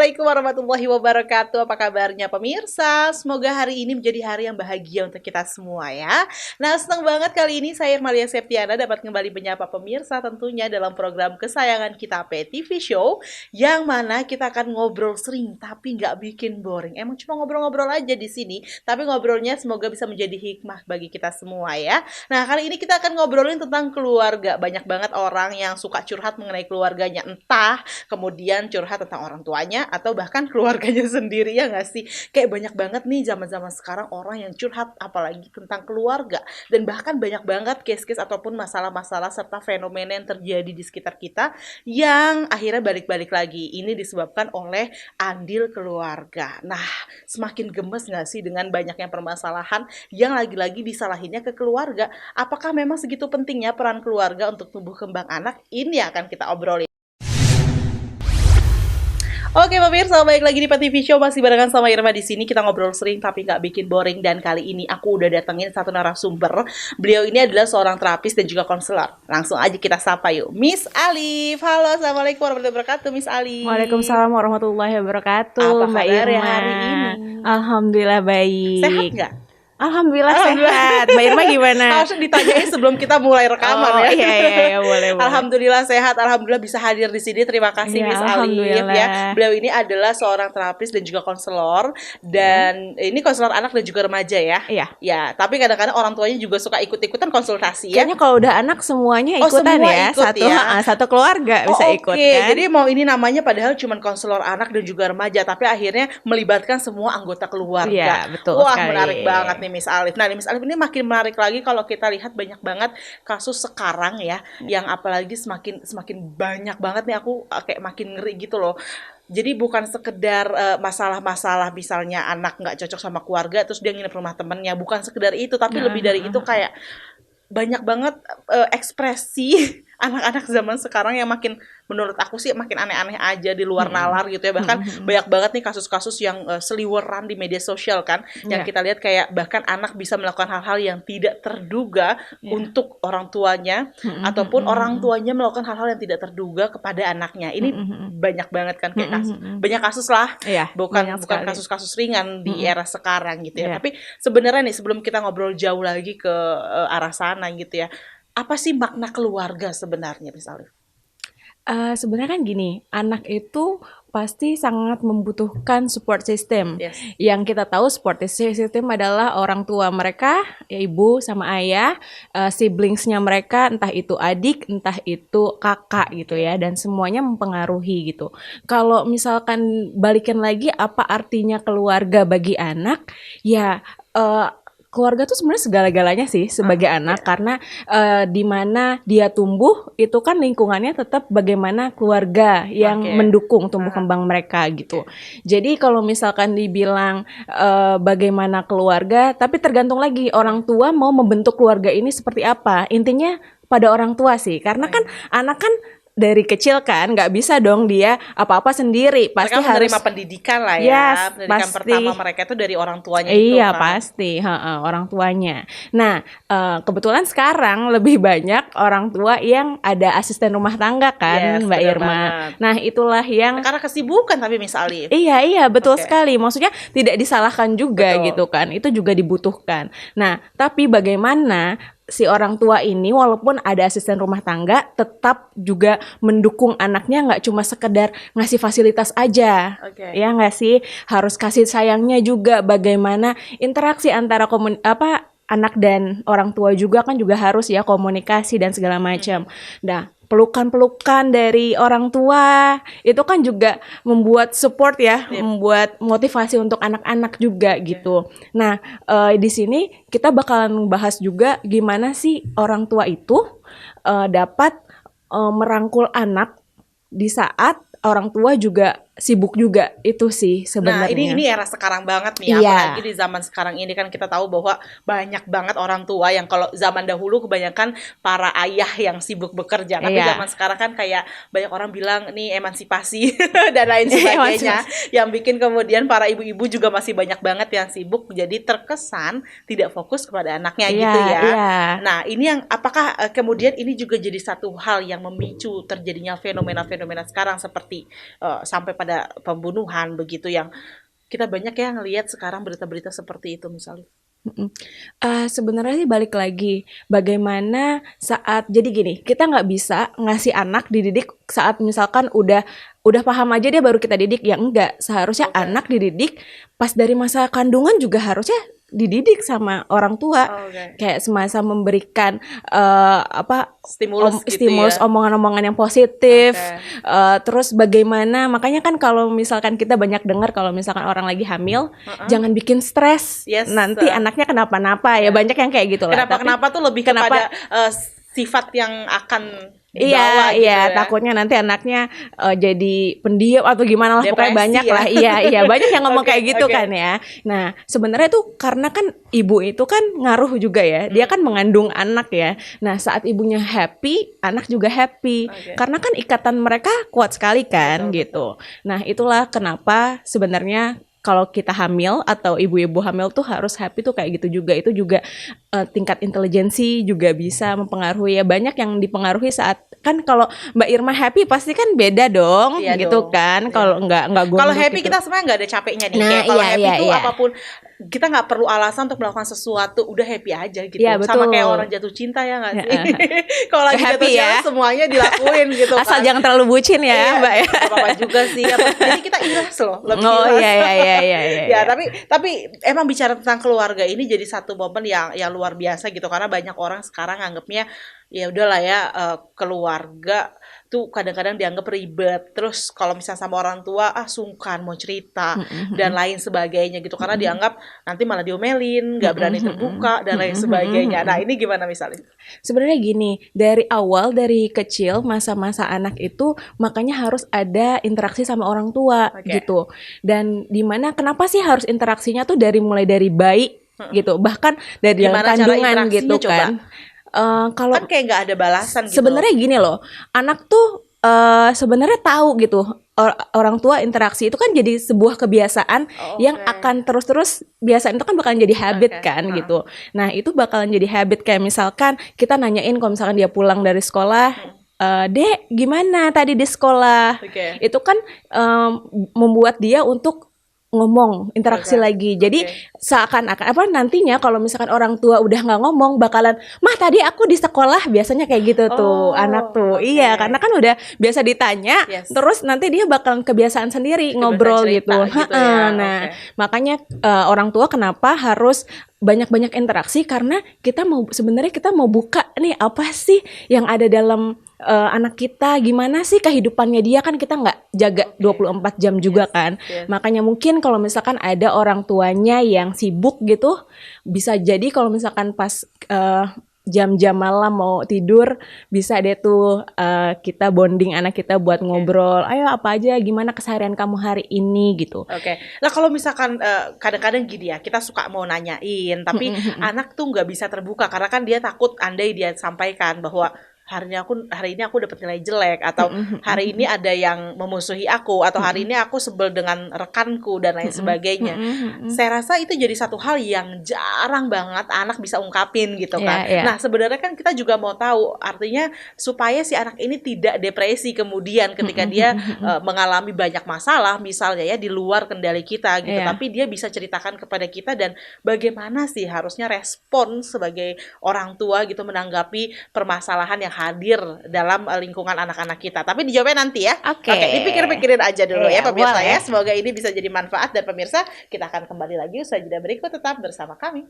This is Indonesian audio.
Assalamualaikum warahmatullahi wabarakatuh. Apa kabarnya pemirsa? Semoga hari ini menjadi hari yang bahagia untuk kita semua ya. Nah, senang banget kali ini saya Malia Septiana dapat kembali menyapa pemirsa tentunya dalam program kesayangan kita PTV Show, yang mana kita akan ngobrol sering tapi nggak bikin boring. Emang cuma ngobrol-ngobrol aja di sini, tapi ngobrolnya semoga bisa menjadi hikmah bagi kita semua ya. Nah, kali ini kita akan ngobrolin tentang keluarga. Banyak banget orang yang suka curhat mengenai keluarganya, entah kemudian curhat tentang orang tuanya atau bahkan keluarganya sendiri, ya nggak sih? Kayak banyak banget nih zaman-zaman sekarang orang yang curhat apalagi tentang keluarga, dan bahkan banyak banget case-case ataupun masalah-masalah serta fenomena yang terjadi di sekitar kita yang akhirnya balik-balik lagi. Ini disebabkan oleh andil keluarga. Nah, semakin gemes nggak sih dengan banyaknya permasalahan yang lagi-lagi disalahinnya ke keluarga? Apakah memang segitu pentingnya peran keluarga untuk tumbuh kembang anak? Ini akan kita obrolin. Oke pemirsa, balik lagi di PTV Show, masih barengan sama Irma di sini. Kita ngobrol sering tapi nggak bikin boring, dan kali ini aku udah datengin satu narasumber. Beliau ini adalah seorang terapis dan juga konselor. Langsung aja kita sapa yuk, Miss Alif. Halo, assalamualaikum warahmatullahi wabarakatuh, Miss Alif. Waalaikumsalam warahmatullahi wabarakatuh. Apa Mbak kabar Irma hari ini? Alhamdulillah baik. Sehat nggak? Alhamdulillah sehat. Mbak Irma gimana? Harusnya ditanyain sebelum kita mulai rekaman ya. Iya, boleh. Alhamdulillah sehat, alhamdulillah bisa hadir di sini. Terima kasih Miss Alif ya. Beliau ini adalah seorang terapis dan juga konselor, dan ini konselor anak dan juga remaja ya. Iya. Ya, tapi kadang-kadang orang tuanya juga suka ikut-ikutan konsultasi ya. Kayaknya kalau udah anak semuanya ikutan semua ya. Ikut satu keluarga bisa ikut kan. Jadi mau ini namanya padahal cuma konselor anak dan juga remaja, tapi akhirnya melibatkan semua anggota keluarga. Iya, betul Wah, sekali. menarik banget nih Miss Alif. Nah, Miss Alif ini makin menarik lagi kalau kita lihat banyak banget kasus sekarang ya, yang apalagi semakin banyak banget nih, aku kayak makin ngeri gitu loh. Jadi bukan sekedar masalah-masalah misalnya anak nggak cocok sama keluarga terus dia nginep rumah temennya, bukan sekedar itu, tapi lebih dari itu kayak banyak banget ekspresi anak-anak zaman sekarang yang makin, menurut aku sih makin aneh-aneh aja, di luar nalar gitu ya. Bahkan banyak banget nih kasus-kasus yang seliweran di media sosial kan, yang kita lihat kayak bahkan anak bisa melakukan hal-hal yang tidak terduga untuk orang tuanya, ataupun orang tuanya melakukan hal-hal yang tidak terduga kepada anaknya. Ini banyak banget kan, kayak kasus, banyak kasus lah, bukan kasus-kasus ringan di era sekarang gitu ya. Tapi sebenarnya nih, sebelum kita ngobrol jauh lagi ke arah sana gitu ya, apa sih makna keluarga sebenarnya, Miss Alif? Sebenarnya kan gini, anak itu pasti sangat membutuhkan support system. Yes. Yang kita tahu support system adalah orang tua mereka, ya ibu sama ayah, siblingsnya mereka, entah itu adik, entah itu kakak gitu ya, dan semuanya mempengaruhi gitu. Kalau misalkan balikan lagi apa artinya keluarga bagi anak, ya keluarga tuh sebenarnya segala-galanya sih sebagai anak, karena di mana dia tumbuh itu kan lingkungannya tetap bagaimana keluarga yang mendukung tumbuh kembang mereka gitu. Jadi kalau misalkan dibilang bagaimana keluarga, tapi tergantung lagi orang tua mau membentuk keluarga ini seperti apa. Intinya pada orang tua sih, karena kan anak kan dari kecil kan nggak bisa dong dia apa-apa sendiri, pasti mereka harus menerima pendidikan lah ya. Pendidikan pasti. pertama mereka itu dari orang tuanya itu kan. Iya pasti, orang tuanya. Nah, kebetulan sekarang lebih banyak orang tua yang ada asisten rumah tangga kan, Mbak Irma. Banget. Nah, itulah yang karena kesibukan tapi Miss Alif. Iya, betul sekali. Maksudnya tidak disalahkan juga gitu kan. Itu juga dibutuhkan. Nah, tapi bagaimana si orang tua ini walaupun ada asisten rumah tangga tetap juga mendukung anaknya, nggak cuma sekedar ngasih fasilitas aja, ya nggak sih, harus kasih sayangnya juga. Bagaimana interaksi antara anak dan orang tua juga kan juga harus ya, komunikasi dan segala macam. Nah, pelukan-pelukan dari orang tua itu kan juga membuat support ya, membuat motivasi untuk anak-anak juga gitu. Nah, di sini kita bakalan bahas juga gimana sih orang tua itu dapat merangkul anak di saat orang tua juga sibuk juga, itu sih sebenarnya. Nah, ini era sekarang banget nih, apalagi di zaman sekarang ini kan kita tahu bahwa banyak banget orang tua yang kalau zaman dahulu kebanyakan para ayah yang sibuk bekerja, tapi zaman sekarang kan kayak banyak orang bilang nih emansipasi dan lain sebagainya, yang bikin kemudian para ibu-ibu juga masih banyak banget yang sibuk, jadi terkesan tidak fokus kepada anaknya gitu ya. Nah, ini yang apakah kemudian ini juga jadi satu hal yang memicu terjadinya fenomena-fenomena sekarang seperti sampai pada ada pembunuhan begitu yang kita banyak ya ngelihat sekarang berita-berita seperti itu misalnya. Mhm. Sebenarnya sih balik lagi, bagaimana saat jadi gini, kita nggak bisa ngasih anak dididik saat misalkan udah paham aja dia baru kita didik, ya enggak. Seharusnya Oke. anak dididik pas dari masa kandungan juga harusnya dididik sama orang tua. Oke. Kayak semacam memberikan Stimulus gitu stimulus ya. omongan-omongan yang positif. Oke. Terus bagaimana, makanya kan kalau misalkan kita banyak dengar kalau misalkan orang lagi hamil, jangan bikin stres. Yes. Nanti anaknya kenapa-napa ya, banyak yang kayak gitu lah. Tapi Kenapa tuh lebih kenapa- kepada sifat yang akan Iya, dibawa gitu iya, ya. takutnya nanti anaknya jadi pendiam atau gimana lah, pokoknya Depresi banyak ya. lah. Iya, iya, banyak yang ngomong Oke, kayak gitu oke. kan ya. Nah, sebenarnya tuh karena kan ibu itu kan ngaruh juga ya. Dia kan mengandung anak ya. Nah, saat ibunya happy, anak juga happy. Oke. Karena kan ikatan mereka kuat sekali kan Betul, gitu. Nah, itulah kenapa sebenarnya kalau kita hamil atau ibu-ibu hamil tuh harus happy tuh kayak gitu juga. Itu juga tingkat intelijensi juga bisa mempengaruhi ya. Banyak yang dipengaruhi saat kan kalau Mbak Irma happy pasti kan beda dong, Iya gitu dong. kan. Iya. Kalau nggak Kalau gondok happy gitu. kita sebenarnya nggak ada capeknya nih. Nah, Kayak kalau iya, happy iya, tuh iya. apapun kita nggak perlu alasan untuk melakukan sesuatu, udah happy aja gitu. Iya, Sama kayak betul. orang jatuh cinta ya nggak sih? Heeh. Kalau lagi Happy jatuh cinta ya. semuanya dilakuin gitu Asal kan. jangan terlalu bucin ya, Iya, Mbak ya. nggak apa-apa juga sih. Jadi kita ikhlas loh, lebih Oh ikhlas. iya, iya, iya, iya, iya. Ya, tapi emang bicara tentang keluarga ini jadi satu momen yang luar biasa gitu karena banyak orang sekarang anggapnya ya udahlah ya keluarga tuh kadang-kadang dianggap ribet. Terus kalau misalnya sama orang tua sungkan mau cerita dan lain sebagainya gitu karena dianggap nanti malah diomelin, nggak berani terbuka dan lain sebagainya. Nah, ini gimana misalnya? Sebenarnya gini, dari awal, dari kecil, masa-masa anak itu makanya harus ada interaksi sama orang tua Oke. gitu. Dan dimana kenapa sih harus interaksinya tuh mulai dari bayi gitu, bahkan dari dalam Gimana cara kandungan interaksinya gitu coba? kan. Kalau Kan kayak nggak ada balasan gitu. sebenarnya gini loh, anak tuh sebenarnya tahu gitu orang tua interaksi itu kan jadi sebuah kebiasaan yang Oke. akan terus-terus biasaan itu kan bakalan jadi habit Oke. kan gitu. Nah, itu bakalan jadi habit kayak misalkan kita nanyain kalau misalkan dia pulang dari sekolah, "Dek, gimana tadi di sekolah?" Oke. Itu kan membuat dia untuk ngomong, interaksi Oke. lagi. Jadi Oke. seakan-akan nantinya kalau misalkan orang tua udah nggak ngomong bakalan, "Mah, tadi aku di sekolah," biasanya kayak gitu tuh Oh, anak tuh. oke. Iya, karena kan udah biasa ditanya, Yes. terus nanti dia bakalan kebiasaan sendiri Kebiasaan ngobrol cerita gitu. gitu Heeh, ya, nah, oke. makanya orang tua kenapa harus banyak-banyak interaksi karena sebenarnya kita mau buka nih apa sih yang ada dalam anak kita, gimana sih kehidupannya dia, kan kita nggak jaga 24 jam juga kan. Yes. Makanya mungkin kalau misalkan ada orang tuanya yang sibuk gitu, bisa jadi kalau misalkan pas jam-jam malam mau tidur, bisa deh tuh kita bonding anak kita buat ngobrol, "Ayo apa aja, gimana keseharian kamu hari ini?" gitu. Oke. Nah, kalau misalkan kadang-kadang gini ya, kita suka mau nanyain, tapi anak tuh nggak bisa terbuka karena kan dia takut andai dia sampaikan bahwa hari ini aku dapat nilai jelek atau hari ini ada yang memusuhi aku atau hari ini aku sebel dengan rekanku dan lain sebagainya. Saya rasa itu jadi satu hal yang jarang banget anak bisa ungkapin gitu kan. Iya, iya. Nah, sebenarnya kan kita juga mau tahu artinya supaya si anak ini tidak depresi kemudian ketika dia mengalami banyak masalah misalnya ya di luar kendali kita gitu, Iya. tapi dia bisa ceritakan kepada kita dan bagaimana sih harusnya respon sebagai orang tua gitu menanggapi permasalahan yang hadir dalam lingkungan anak-anak kita. Tapi dijawabnya nanti ya. Oke. Dipikir-pikirin aja dulu Iya, ya pemirsa boleh. ya. Semoga ini bisa jadi manfaat dan pemirsa kita akan kembali lagi usai jeda berikut, tetap bersama kami.